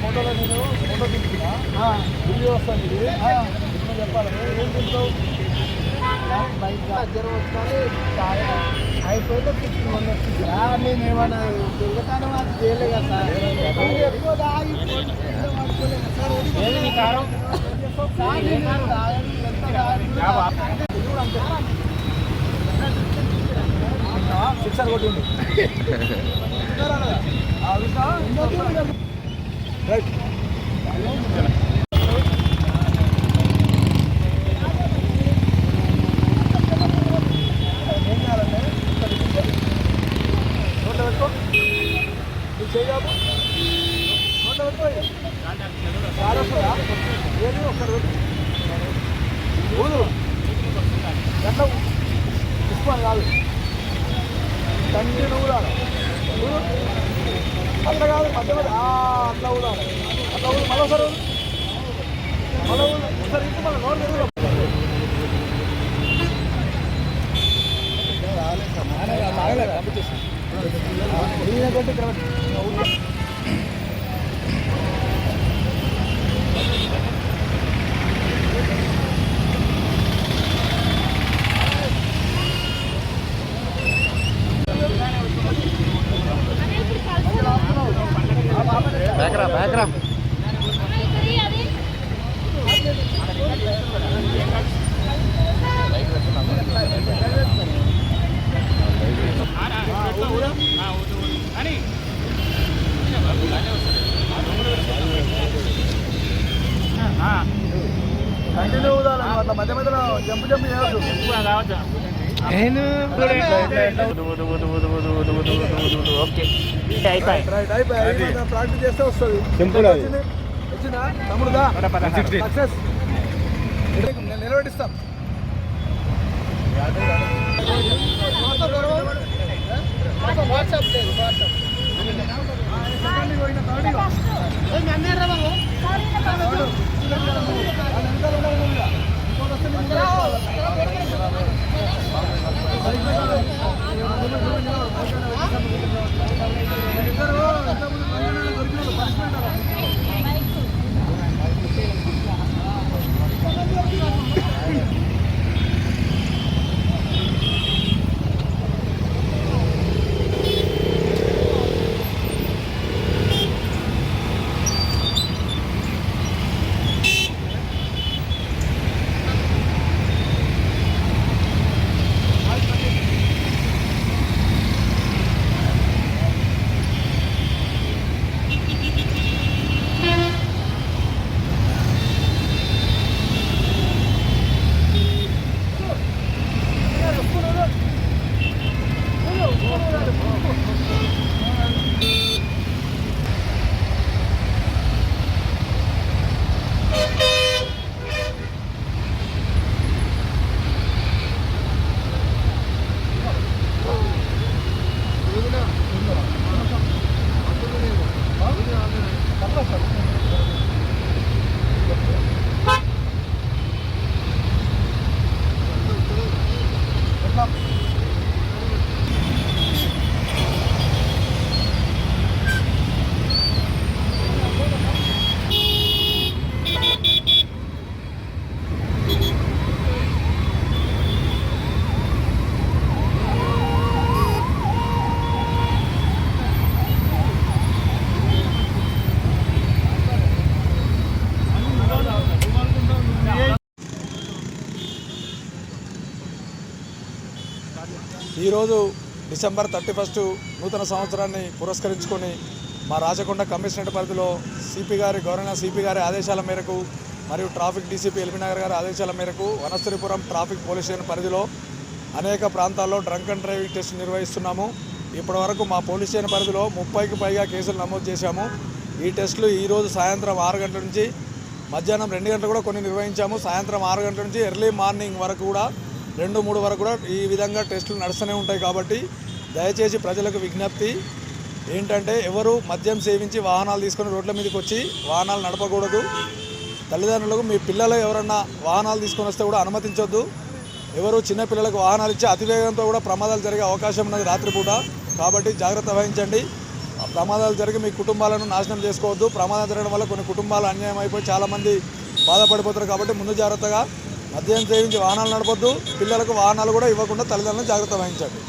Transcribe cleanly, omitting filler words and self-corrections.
ఫోటోలో నేను ఫోటో తీసుకున్నా వీడియో వస్తాను ఇది చెప్పాలి ఏం తింటావు జ్వరం వస్తాను అయిపోతే నేను ఏమన్నా దొంగతనం అది చేయలేదు కదా సార్ ఎక్కువ సిక్సర్ కొట్టింది రైట్ చేయము నోట్లో పెట్టుకోండి ఏది ఒక్కరు ఊదు ఎట్లా పుష్పాలు కాదు తండ్రి ఊరాలి అట్లా కాదు మధ్య మధ్య అట్లా ఊరాలి అట్లా ఊరు మళ్ళీ ఒకసారి మళ్ళీ ఒకసారి ఇంటి మన నోరు ఎదురు బ్యాక్రా కంటిన్యూ ఊదాలి అట్లా మధ్య మధ్యలో జంపు చేయవచ్చు ప్రాక్టీస్ చేస్తే వస్తుంది వచ్చిందా తమ్ముడుదా సక్సెస్ నిలబెట్టిస్తాం వాట్సాప్ ఈరోజు డిసెంబర్ 31 నూతన సంవత్సరాన్ని పురస్కరించుకొని మా రాచకొండ కమిషనరేట్ పరిధిలో గవర్నర్ సిపి గారి ఆదేశాల మేరకు మరియు ట్రాఫిక్ డీసీపీ ఎల్బీనగర్ గారి ఆదేశాల మేరకు వనస్థలిపురం ట్రాఫిక్ పోలీస్ స్టేషన్ పరిధిలో అనేక ప్రాంతాల్లో డ్రంక్ అండ్ డ్రైవింగ్ టెస్ట్ నిర్వహిస్తున్నాము. ఇప్పటివరకు మా పోలీస్ స్టేషన్ పరిధిలో 30కి పైగా కేసులు నమోదు చేశాము. ఈ టెస్టులు ఈరోజు సాయంత్రం 6 గంటల నుంచి మధ్యాహ్నం 2 గంటలు కూడా కొన్ని నిర్వహించాము. సాయంత్రం 6 గంటల నుంచి ఎర్లీ మార్నింగ్ వరకు కూడా 2-3 వరకు కూడా ఈ విధంగా టెస్టులు నడుస్తూనే ఉంటాయి. కాబట్టి దయచేసి ప్రజలకు విజ్ఞప్తి ఏంటంటే ఎవరు మద్యం సేవించి వాహనాలు తీసుకొని రోడ్ల మీదకి వచ్చి వాహనాలు నడపకూడదు. తల్లిదండ్రులకు మీ పిల్లలు ఎవరన్నా వాహనాలు తీసుకొని వస్తే కూడా అనుమతించొద్దు. ఎవరు చిన్న పిల్లలకు వాహనాలు ఇచ్చి అతివేగంతో కూడా ప్రమాదాలు జరిగే అవకాశం ఉన్నది రాత్రిపూట. కాబట్టి జాగ్రత్త వహించండి. ప్రమాదాలు జరిగి మీ కుటుంబాలను నాశనం చేసుకోవద్దు. ప్రమాదం జరగడం వల్ల కొన్ని కుటుంబాలు అన్యాయం అయిపోయి చాలామంది బాధపడిపోతారు. కాబట్టి ముందు జాగ్రత్తగా మద్యం సేవించి వాహనాలు నడపొద్దు. పిల్లలకు వాహనాలు కూడా ఇవ్వకుండా తల్లిదండ్రులను జాగ్రత్త వహించండి.